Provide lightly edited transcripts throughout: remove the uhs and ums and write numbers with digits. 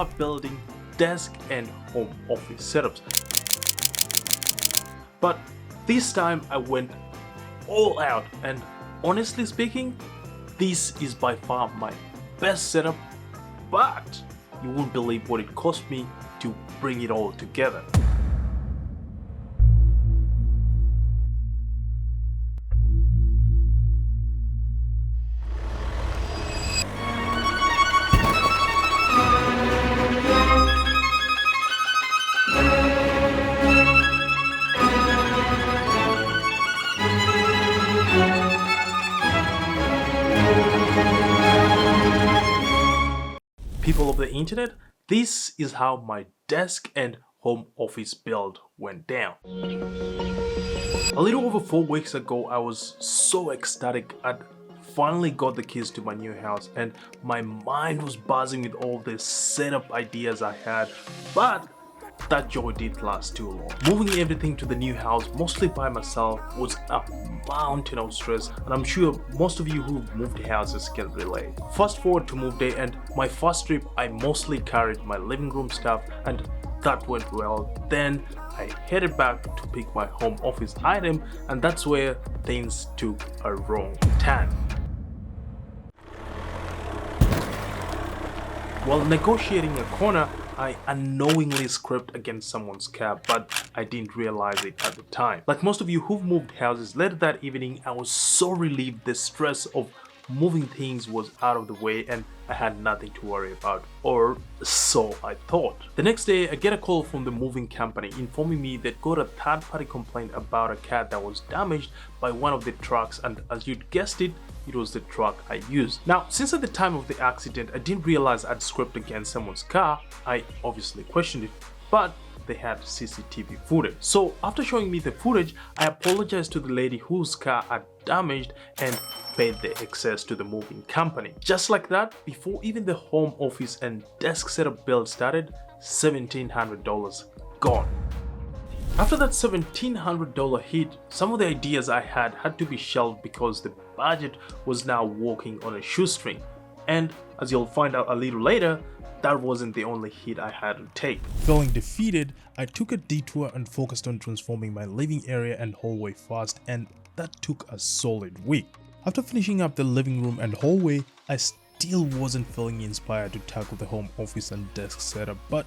start building desk and home office setups. But this time I went all out, and honestly speaking, this is by far my best setup, but you won't believe what it cost me to bring it all together. People of the internet, this is how my desk and home office build went down. A little over 4 weeks ago, I was so ecstatic. I'd finally got the keys to my new house and my mind was buzzing with all the setup ideas I had, but that joy didn't last too long. Moving everything to the new house mostly by myself was a mountain of stress, and I'm sure most of you who've moved houses can relate. Fast forward to move day, and my first trip I mostly carried my living room stuff, and that went well. Then I headed back to pick my home office item, and that's where things took a wrong turn. While negotiating a corner, I unknowingly scraped against someone's cab, but I didn't realize it at the time. Like most of you who've moved houses, later that evening I was so relieved the stress of moving things was out of the way and I had nothing to worry about, or so I thought. The next day I get a call from the moving company informing me they'd got a third-party complaint about a cat that was damaged by one of the trucks, and as you'd guessed it, it was the truck I used. Now, since at the time of the accident I didn't realize I'd scraped against someone's car, I obviously questioned it, but they had CCTV footage. So after showing me the footage, I apologized to the lady whose car I'd damaged and paid the excess to the moving company. Just like that, before even the home office and desk setup build started, $1,700 gone. After that $1,700 hit, some of the ideas I had to be shelved because the budget was now walking on a shoestring. And as you'll find out a little later, that wasn't the only hit I had to take. Feeling defeated, I took a detour and focused on transforming my living area and hallway fast, and that took a solid week. After finishing up the living room and hallway, I still wasn't feeling inspired to tackle the home office and desk setup, but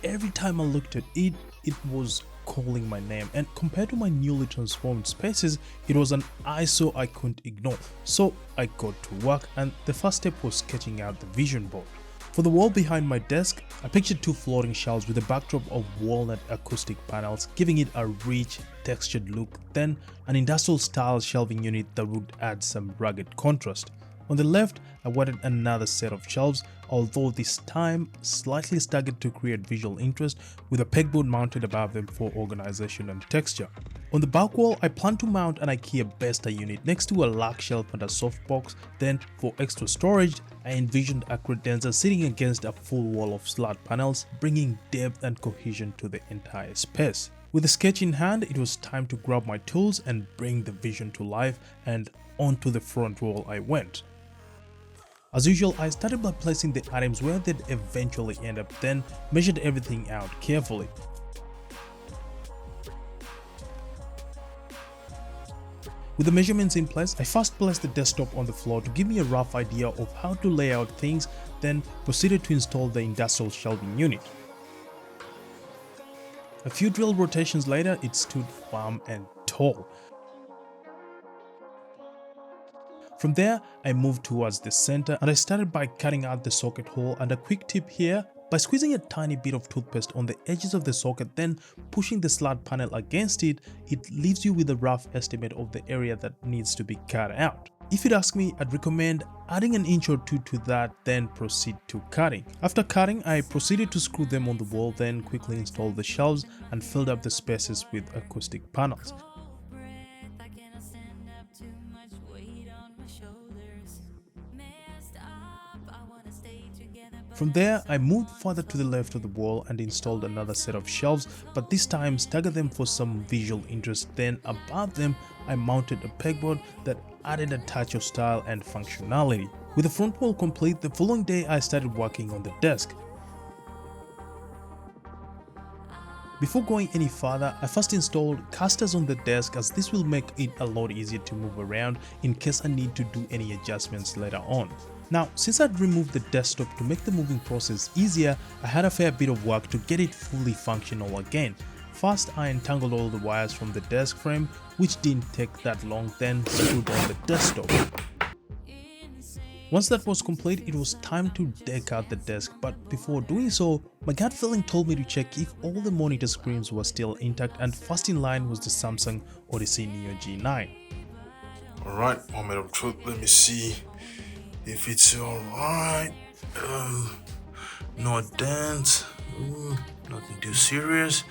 every time I looked at it, it was calling my name, and compared to my newly transformed spaces, it was an eyesore I couldn't ignore. So I got to work, and the first step was sketching out the vision board. For the wall behind my desk, I pictured 2 floating shelves with a backdrop of walnut acoustic panels, giving it a rich, textured look, then an industrial style shelving unit that would add some rugged contrast. On the left, I wanted another set of shelves, although this time slightly staggered to create visual interest, with a pegboard mounted above them for organization and texture. On the back wall, I planned to mount an IKEA Besta unit next to a large shelf and a softbox. Then, for extra storage, I envisioned a credenza sitting against a full wall of slat panels, bringing depth and cohesion to the entire space. With the sketch in hand, it was time to grab my tools and bring the vision to life, and onto the front wall I went. As usual, I started by placing the items where they'd eventually end up, then measured everything out carefully. With the measurements in place, I first placed the desktop on the floor to give me a rough idea of how to lay out things, then proceeded to install the industrial shelving unit. A few drill rotations later, it stood firm and tall. From there, I moved towards the center, and I started by cutting out the socket hole. And a quick tip here, by squeezing a tiny bit of toothpaste on the edges of the socket, then pushing the slat panel against it, it leaves you with a rough estimate of the area that needs to be cut out. If you'd ask me, I'd recommend adding an inch or two to that, then proceed to cutting. After cutting, I proceeded to screw them on the wall, then quickly installed the shelves and filled up the spaces with acoustic panels. From there, I moved further to the left of the wall and installed another set of shelves, but this time staggered them for some visual interest. Then above them, I mounted a pegboard that added a touch of style and functionality. With the front wall complete, the following day I started working on the desk. Before going any further, I first installed casters on the desk as this will make it a lot easier to move around in case I need to do any adjustments later on. Now, since I'd removed the desktop to make the moving process easier, I had a fair bit of work to get it fully functional again. First, I untangled all the wires from the desk frame, which didn't take that long, then screwed on the desktop. Once that was complete, it was time to deck out the desk, but before doing so, my gut feeling told me to check if all the monitor screens were still intact, and first in line was the Samsung Odyssey Neo G9. Alright, moment of truth, let me see if it's alright. No dents, nothing too serious.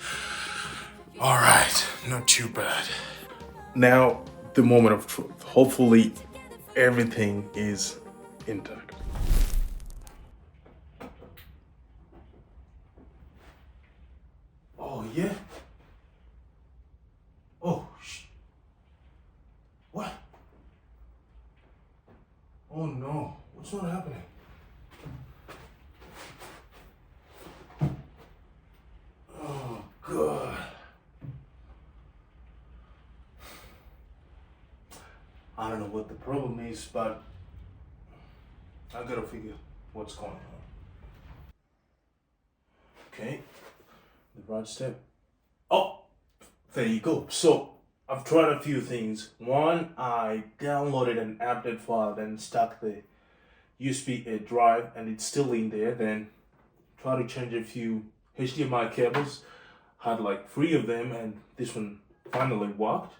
Alright, not too bad. Now, the moment of truth. Hopefully, everything is intact. Oh, yeah? Oh, what? Oh no, what's not happening? Oh, God. I don't know what the problem is, but I gotta figure what's going on. Okay, the right step. Oh, there you go. So I've tried a few things. One, I downloaded an update file, then stuck the USB drive, and it's still in there. Then try to change a few HDMI cables. Had like 3 of them, and this one finally worked.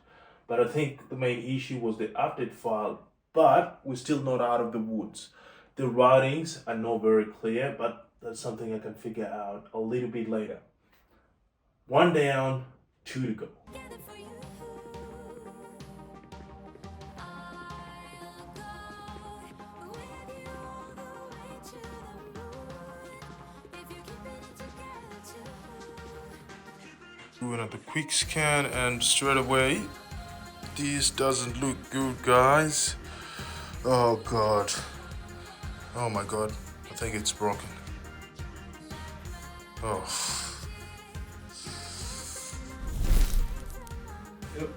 But I think the main issue was the update file. But we're still not out of the woods. The writings are not very clear, but that's something I can figure out a little bit later. 1 down, 2 to go. Doing a quick scan and straight away, this doesn't look good, guys. Oh God. Oh my God, I think it's broken. Oh. Yep.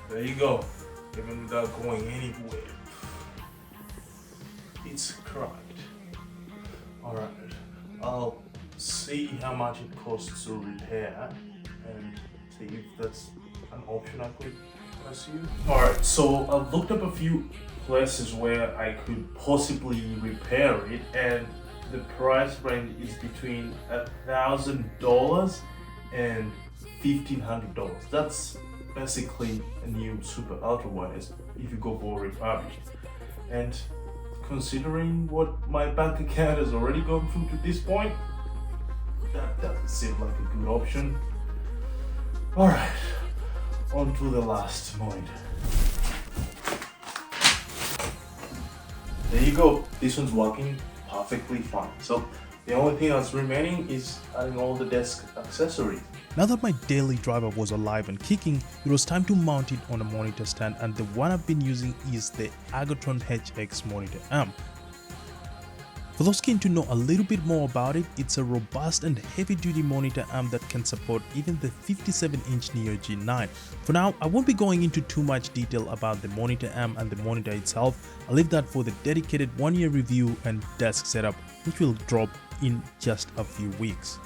There you go. Even without going anywhere. It's cracked. Alright. I'll see how much it costs to repair and see if that's an option I could assume. Alright, so I looked up a few places where I could possibly repair it, and the price range is between $1,000 and $1,500. That's basically a new super ultra wide if you go for refurbished. And considering what my bank account has already gone through to this point, that doesn't seem like a good option. Alright, on to the last monitor. There you go, this one's working perfectly fine. So the only thing that's remaining is adding all the desk accessories. Now that my daily driver was alive and kicking, it was time to mount it on a monitor stand, and the one I've been using is the Ergonomic HX monitor amp. For those keen to know a little bit more about it, it's a robust and heavy-duty monitor amp that can support even the 57-inch Neo G9. For now, I won't be going into too much detail about the monitor amp and the monitor itself. I'll leave that for the dedicated 1-year review and desk setup, which will drop in just a few weeks.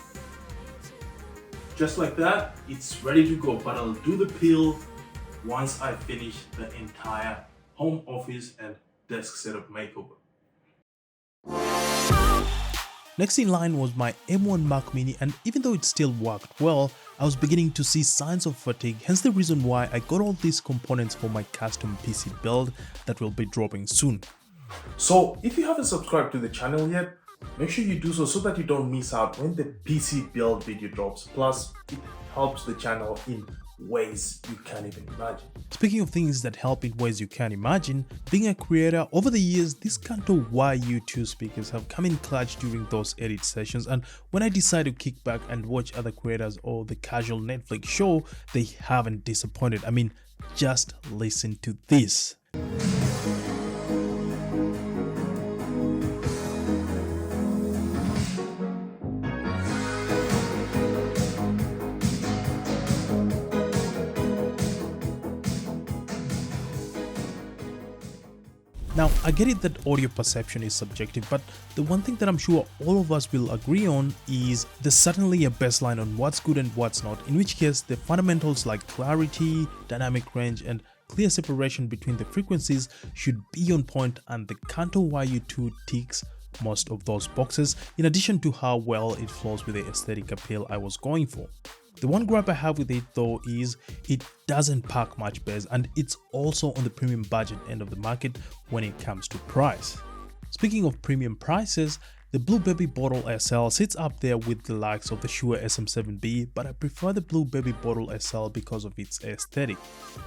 Just like that, it's ready to go, but I'll do the peel once I finish the entire home office and desk setup makeover. Next in line was my M1 Mac Mini, and even though it still worked well, I was beginning to see signs of fatigue, hence the reason why I got all these components for my custom PC build that will be dropping soon. So if you haven't subscribed to the channel yet, make sure you do so that you don't miss out when the PC build video drops. Plus, it helps the channel in ways you can't even imagine. Speaking of things that help in ways you can't imagine, being a creator, over the years, these Kanto YU2 speakers have come in clutch during those edit sessions, and when I decide to kick back and watch other creators or the casual Netflix show, they haven't disappointed. I mean, just listen to this. Now, I get it that audio perception is subjective, but the one thing that I'm sure all of us will agree on is there's certainly a baseline on what's good and what's not, in which case the fundamentals like clarity, dynamic range, and clear separation between the frequencies should be on point, and the Kanto YU2 ticks most of those boxes, in addition to how well it flows with the aesthetic appeal I was going for. The one gripe I have with it though is it doesn't pack much bass, and it's also on the premium budget end of the market when it comes to price. Speaking of premium prices, the Blue Baby Bottle SL sits up there with the likes of the Shure SM7B, but I prefer the Blue Baby Bottle SL because of its aesthetic.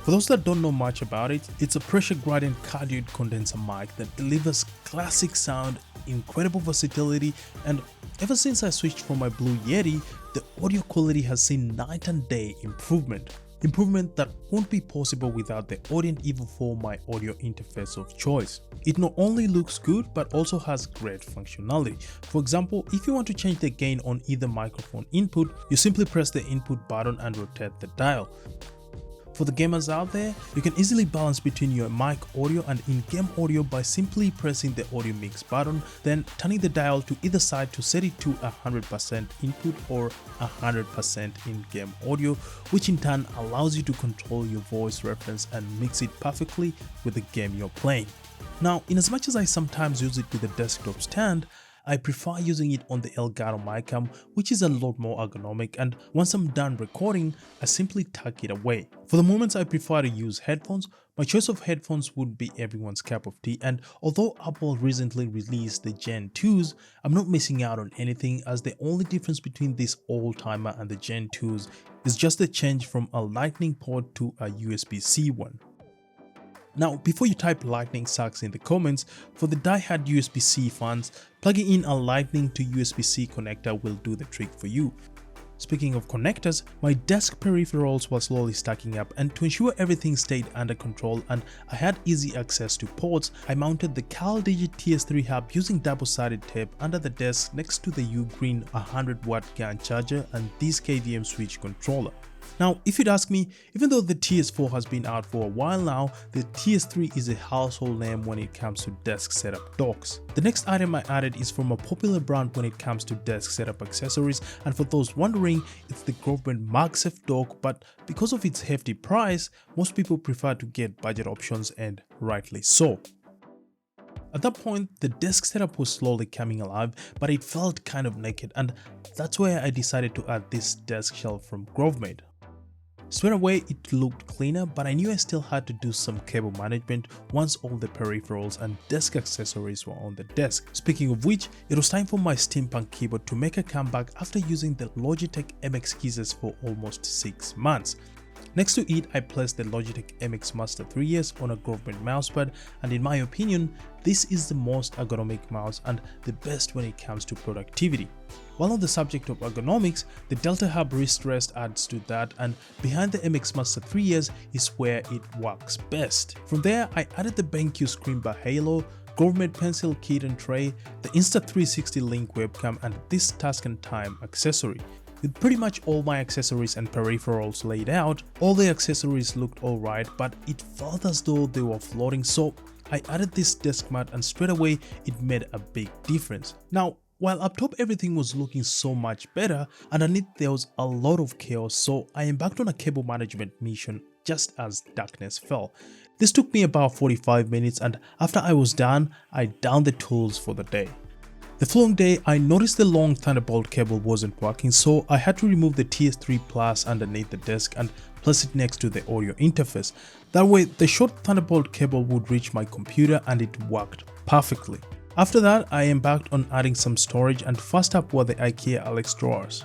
For those that don't know much about it, it's a pressure gradient cardioid condenser mic that delivers classic sound, incredible versatility, and ever since I switched from my Blue Yeti, the audio quality has seen night and day improvement. Improvement that won't be possible without the Audient Evo 4, my audio interface of choice. It not only looks good but also has great functionality. For example, if you want to change the gain on either microphone input, you simply press the input button and rotate the dial. For the gamers out there, you can easily balance between your mic audio and in-game audio by simply pressing the audio mix button, then turning the dial to either side to set it to 100% input or 100% in-game audio, which in turn allows you to control your voice reference and mix it perfectly with the game you're playing. Now, in as much as I sometimes use it with a desktop stand, I prefer using it on the Elgato Micam, which is a lot more ergonomic, and once I'm done recording, I simply tuck it away. For the moments I prefer to use headphones, my choice of headphones would be everyone's cup of tea, and although Apple recently released the Gen 2s, I'm not missing out on anything, as the only difference between this old-timer and the Gen 2s is just the change from a Lightning port to a USB-C one. Now, before you type lightning sucks in the comments, for the die-hard USB-C fans, plugging in a lightning to USB-C connector will do the trick for you. Speaking of connectors, my desk peripherals were slowly stacking up, and to ensure everything stayed under control and I had easy access to ports, I mounted the CalDigit TS3 hub using double-sided tape under the desk next to the Ugreen 100-watt GAN charger and this KVM switch controller. Now, if you'd ask me, even though the TS4 has been out for a while now, the TS3 is a household name when it comes to desk setup docks. The next item I added is from a popular brand when it comes to desk setup accessories, and for those wondering, it's the Government MagSafe dock, but because of its hefty price, most people prefer to get budget options, and rightly so. At that point, the desk setup was slowly coming alive, but it felt kind of naked, and that's where I decided to add this desk shelf from GrowMate. Straight away it looked cleaner, but I knew I still had to do some cable management once all the peripherals and desk accessories were on the desk. Speaking of which, it was time for my steampunk keyboard to make a comeback after using the Logitech MX keys for almost 6 months. Next to it, I placed the Logitech MX Master 3S on a Government mousepad, and in my opinion, this is the most ergonomic mouse and the best when it comes to productivity. While on the subject of ergonomics, the Delta Hub wrist rest adds to that, and behind the MX Master 3S is where it works best. From there, I added the BenQ Screen Bar Halo, Government Pencil Kit and Tray, the Insta360 Link webcam, and this Task and Time accessory. With pretty much all my accessories and peripherals laid out, all the accessories looked alright, but it felt as though they were floating, so I added this desk mat and straight away it made a big difference. Now, while up top everything was looking so much better, underneath there was a lot of chaos, so I embarked on a cable management mission just as darkness fell. This took me about 45 minutes, and after I was done, I downed the tools for the day. The following day, I noticed the long Thunderbolt cable wasn't working, so I had to remove the TS3 Plus underneath the desk and place it next to the audio interface. That way, the short Thunderbolt cable would reach my computer and it worked perfectly. After that, I embarked on adding some storage, and first up were the IKEA Alex drawers.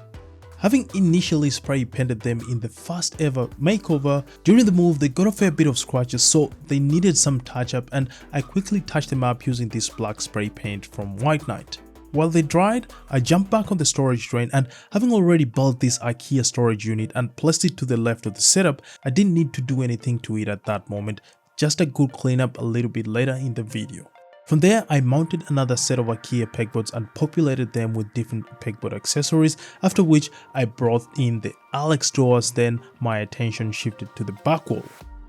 Having initially spray painted them in the first ever makeover, during the move they got a fair bit of scratches, so they needed some touch up, and I quickly touched them up using this black spray paint from White Knight. While they dried, I jumped back on the storage drain, and having already built this IKEA storage unit and placed it to the left of the setup, I didn't need to do anything to it at that moment, just a good cleanup a little bit later in the video. From there, I mounted another set of IKEA pegboards and populated them with different pegboard accessories, after which I brought in the Alex drawers, then my attention shifted to the back wall.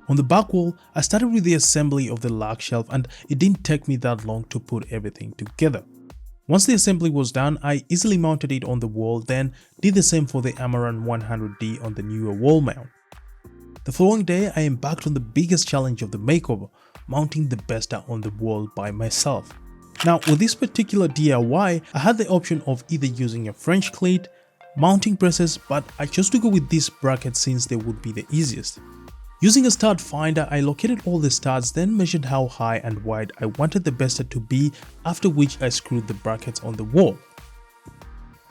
On the back wall, I started with the assembly of the lag shelf and it didn't take me that long to put everything together. Once the assembly was done, I easily mounted it on the wall, then did the same for the Amaran 100D on the newer wall mount. The following day, I embarked on the biggest challenge of the makeover, mounting the Besta on the wall by myself. Now with this particular DIY, I had the option of either using a French cleat, mounting presses, but I chose to go with this bracket since they would be the easiest. Using a stud finder, I located all the studs, then measured how high and wide I wanted the Besta to be, after which I screwed the brackets on the wall.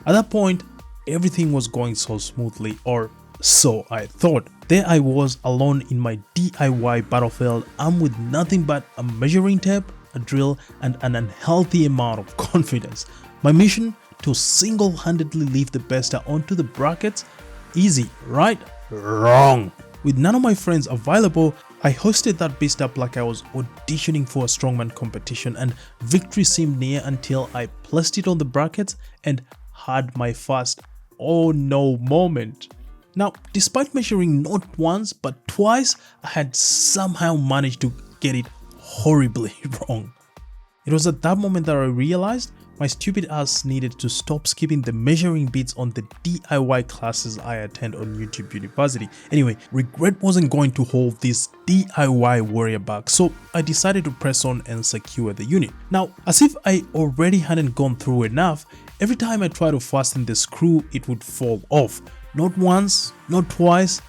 At that point, everything was going so smoothly, or so I thought. There I was alone in my DIY battlefield, armed with nothing but a measuring tape, a drill, and an unhealthy amount of confidence. My mission? To single-handedly lift the Besta onto the brackets? Easy, right? Wrong! With none of my friends available, I hosted that beast up like I was auditioning for a strongman competition, and victory seemed near until I placed it on the brackets and had my first oh no moment. Now, despite measuring not once but twice, I had somehow managed to get it horribly wrong. It was at that moment that I realized my stupid ass needed to stop skipping the measuring bits on the DIY classes I attend on YouTube University. Anyway, regret wasn't going to hold this DIY warrior back, so I decided to press on and secure the unit. Now, as if I already hadn't gone through enough, every time I tried to fasten the screw, it would fall off. Not once, not twice,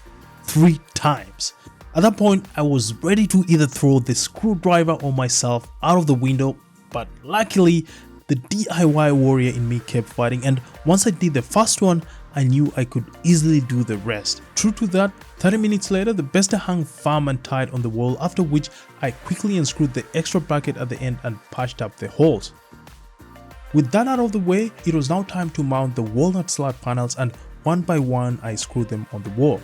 3 times. At that point, I was ready to either throw the screwdriver or myself out of the window, but luckily, the DIY warrior in me kept fighting, and once I did the first one, I knew I could easily do the rest. True to that, 30 minutes later, the Besta hung firm and tight on the wall, after which I quickly unscrewed the extra bracket at the end and patched up the holes. With that out of the way, it was now time to mount the walnut slat panels, and one by one I screwed them on the wall.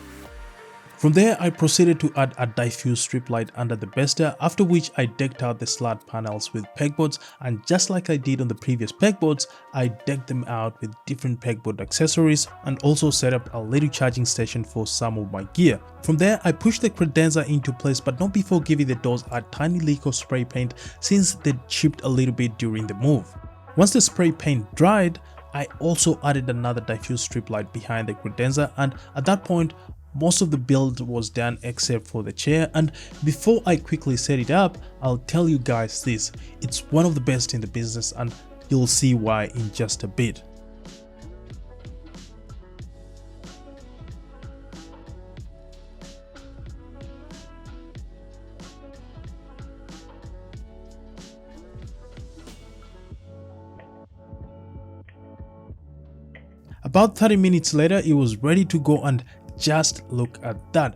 From there, I proceeded to add a diffuse strip light under the Besta, after which I decked out the slat panels with pegboards, and just like I did on the previous pegboards, I decked them out with different pegboard accessories and also set up a little charging station for some of my gear. From there, I pushed the credenza into place, but not before giving the doors a tiny lick of spray paint since they chipped a little bit during the move. Once the spray paint dried, I also added another diffuse strip light behind the credenza, and at that point, most of the build was done except for the chair. And before I quickly set it up, I'll tell you guys this, it's one of the best in the business, and you'll see why in just a bit. About 30 minutes later, it was ready to go, and just look at that.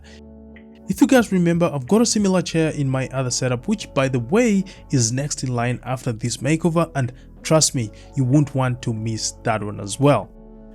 If you guys remember, I've got a similar chair in my other setup, which by the way is next in line after this makeover, and trust me, you won't want to miss that one as well.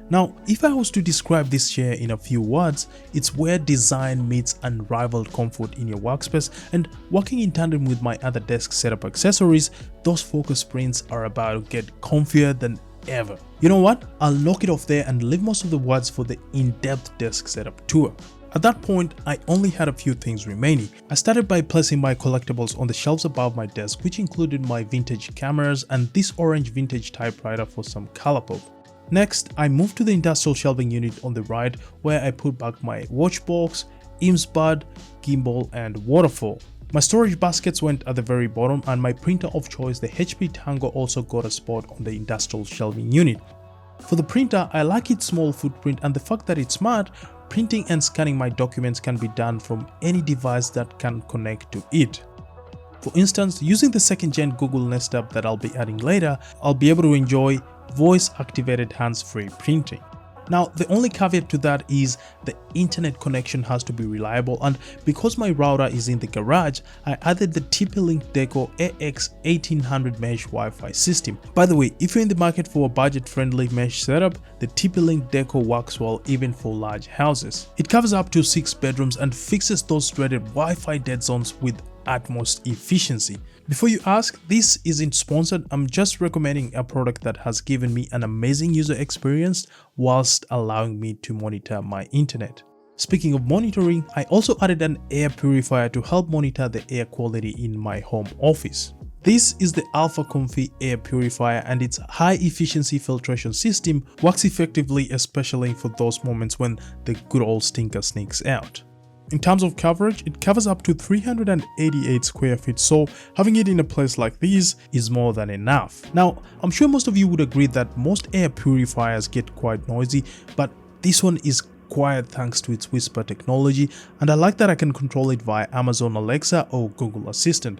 Now, if I was to describe this chair in a few words, it's where design meets unrivaled comfort in your workspace, and working in tandem with my other desk setup accessories, those focus prints are about to get comfier than ever. You know what? I'll knock it off there and leave most of the words for the in-depth desk setup tour. At that point, I only had a few things remaining. I started by placing my collectibles on the shelves above my desk, which included my vintage cameras and this orange vintage typewriter for some color pop. Next, I moved to the industrial shelving unit on the right, where I put back my watch box, IMS bud, gimbal, and waterfall. My storage baskets went at the very bottom, and my printer of choice, the HP Tango, also got a spot on the industrial shelving unit. For the printer, I like its small footprint and the fact that it's smart. Printing and scanning my documents can be done from any device that can connect to it. For instance, using the 2nd gen Google Nest app that I'll be adding later, I'll be able to enjoy voice-activated hands-free printing. Now, the only caveat to that is the internet connection has to be reliable, and because my router is in the garage, I added the TP-Link Deco AX1800 mesh Wi-Fi system. By the way, if you're in the market for a budget-friendly mesh setup, the TP-Link Deco works well even for large houses. It covers up to 6 bedrooms and fixes those dreaded Wi-Fi dead zones with utmost efficiency. Before you ask, this isn't sponsored, I'm just recommending a product that has given me an amazing user experience whilst allowing me to monitor my internet. Speaking of monitoring, I also added an air purifier to help monitor the air quality in my home office. This is the Alpha Comfy air purifier, and its high efficiency filtration system works effectively, especially for those moments when the good old stinker sneaks out. In terms of coverage, it covers up to 388 square feet, so having it in a place like this is more than enough. Now, I'm sure most of you would agree that most air purifiers get quite noisy, but this one is quiet thanks to its whisper technology, and I like that I can control it via Amazon Alexa or Google Assistant.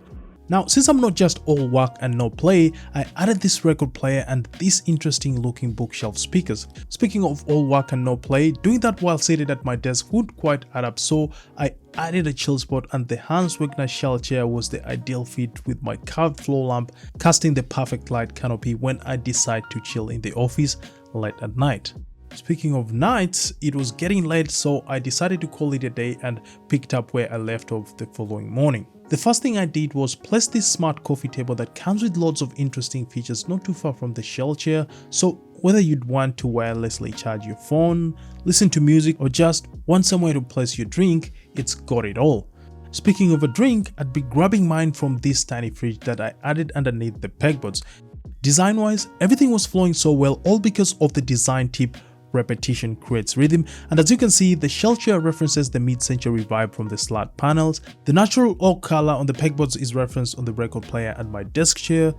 Now, since I'm not just all work and no play, I added this record player and these interesting looking bookshelf speakers. Speaking of all work and no play, doing that while seated at my desk would quite add up, so I added a chill spot, and the Hans Wegner shell chair was the ideal fit with my carved floor lamp, casting the perfect light canopy when I decide to chill in the office late at night. Speaking of nights, it was getting late, so I decided to call it a day and picked up where I left off the following morning. The first thing I did was place this smart coffee table that comes with lots of interesting features not too far from the shell chair, so whether you'd want to wirelessly charge your phone, listen to music, or just want somewhere to place your drink, it's got it all. Speaking of a drink, I'd be grabbing mine from this tiny fridge that I added underneath the pegboards. Design-wise, everything was flowing so well, all because of the design tip repetition creates rhythm, and as you can see, the shell chair references the mid-century vibe from the slat panels. The natural oak color on the pegboards is referenced on the record player and my desk chair.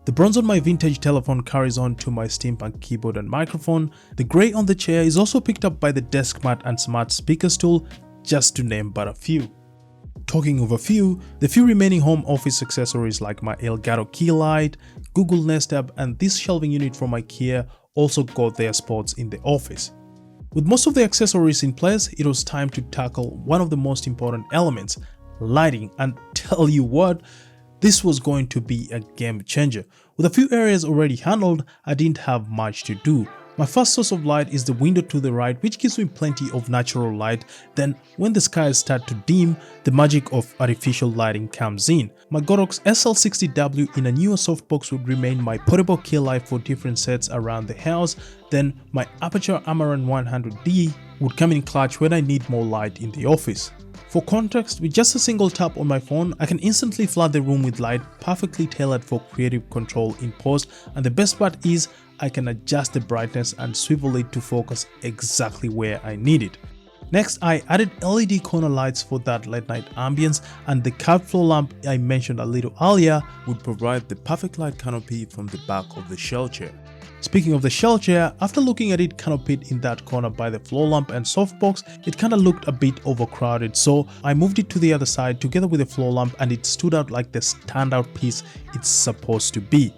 The bronze on my vintage telephone carries on to my steampunk keyboard and microphone. The grey on the chair is also picked up by the desk mat and smart speaker stool, just to name but a few. Talking of a few, the few remaining home office accessories like my Elgato key light, Google Nest app, and this shelving unit from IKEA also got their spots in the office. With most of the accessories in place, it was time to tackle one of the most important elements, lighting, and tell you what, this was going to be a game changer. With a few areas already handled, I didn't have much to do. My first source of light is the window to the right, which gives me plenty of natural light. Then when the skies start to dim, the magic of artificial lighting comes in. My Godox SL60W in a newer softbox would remain my portable key light for different sets around the house. Then my Aperture Amaran 100D would come in clutch when I need more light in the office. For context, with just a single tap on my phone, I can instantly flood the room with light, perfectly tailored for creative control in post, and the best part is I can adjust the brightness and swivel it to focus exactly where I need it. Next, I added LED corner lights for that late night ambience, and the carved floor lamp I mentioned a little earlier would provide the perfect light canopy from the back of the shell chair. Speaking of the shell chair, after looking at it canopied in that corner by the floor lamp and softbox, it kinda looked a bit overcrowded, so I moved it to the other side together with the floor lamp, and it stood out like the standout piece it's supposed to be.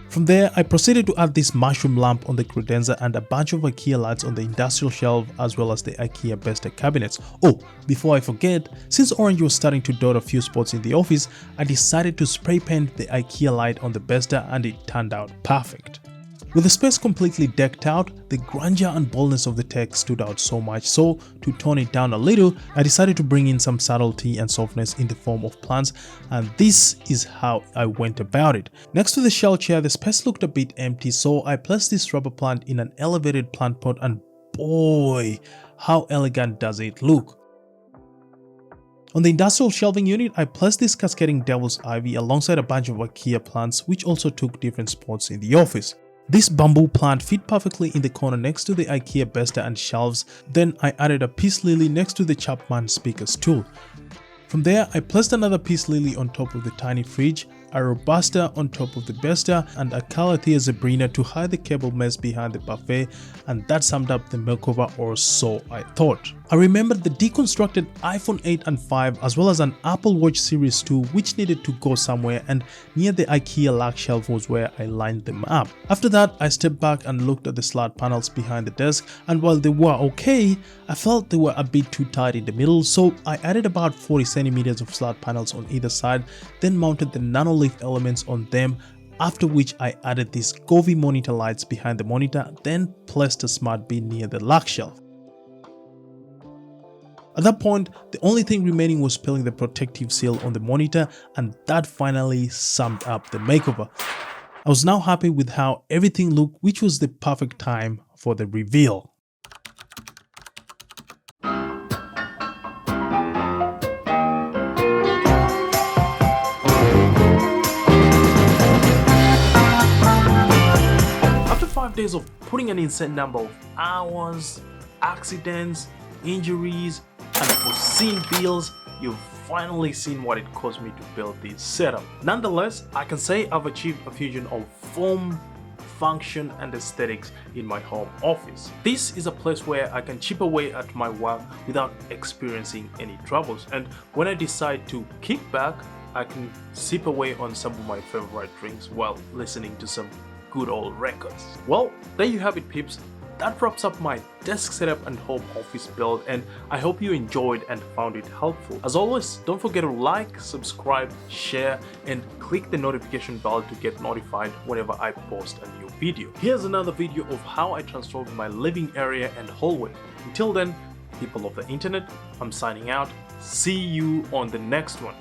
From there, I proceeded to add this mushroom lamp on the credenza and a bunch of IKEA lights on the industrial shelf, as well as the IKEA Besta cabinets. Oh, before I forget, since orange was starting to dot a few spots in the office, I decided to spray paint the IKEA light on the Besta, and it turned out perfect. With the space completely decked out, the grandeur and boldness of the tech stood out so much, so to tone it down a little, I decided to bring in some subtlety and softness in the form of plants, and this is how I went about it. Next to the shell chair, the space looked a bit empty, so I placed this rubber plant in an elevated plant pot, and boy, how elegant does it look. On the industrial shelving unit, I placed this cascading devil's ivy alongside a bunch of IKEA plants, which also took different spots in the office. This bamboo plant fit perfectly in the corner next to the IKEA Besta and shelves. Then I added a peace lily next to the Chapman speaker stool. From there, I placed another peace lily on top of the tiny fridge, a Robusta on top of the Besta, and a Calathea zebrina to hide the cable mess behind the buffet, and that summed up the makeover, or so I thought. I remembered the deconstructed iPhone 8 and 5 as well as an Apple Watch Series 2 which needed to go somewhere, and near the IKEA lac shelf was where I lined them up. After that, I stepped back and looked at the slat panels behind the desk, and while they were okay, I felt they were a bit too tight in the middle, so I added about 40 centimeters of slat panels on either side, then mounted the nanolith elements on them, after which I added these Govee monitor lights behind the monitor, then placed a smart bin near the lac shelf. At that point, the only thing remaining was peeling the protective seal on the monitor, and that finally summed up the makeover. I was now happy with how everything looked, which was the perfect time for the reveal. After 5 days of putting an insane number of hours, accidents, injuries, unforeseen bills, you've finally seen what it cost me to build this setup. Nonetheless, I can say I've achieved a fusion of form, function and aesthetics in my home office. This is a place where I can chip away at my work without experiencing any troubles, and when I decide to kick back, I can sip away on some of my favorite drinks while listening to some good old records. Well, there you have it, peeps. That wraps up my desk setup and home office build, and I hope you enjoyed and found it helpful. As always, don't forget to like, subscribe, share and click the notification bell to get notified whenever I post a new video. Here's another video of how I transformed my living area and hallway. Until then, people of the internet, I'm signing out. See you on the next one.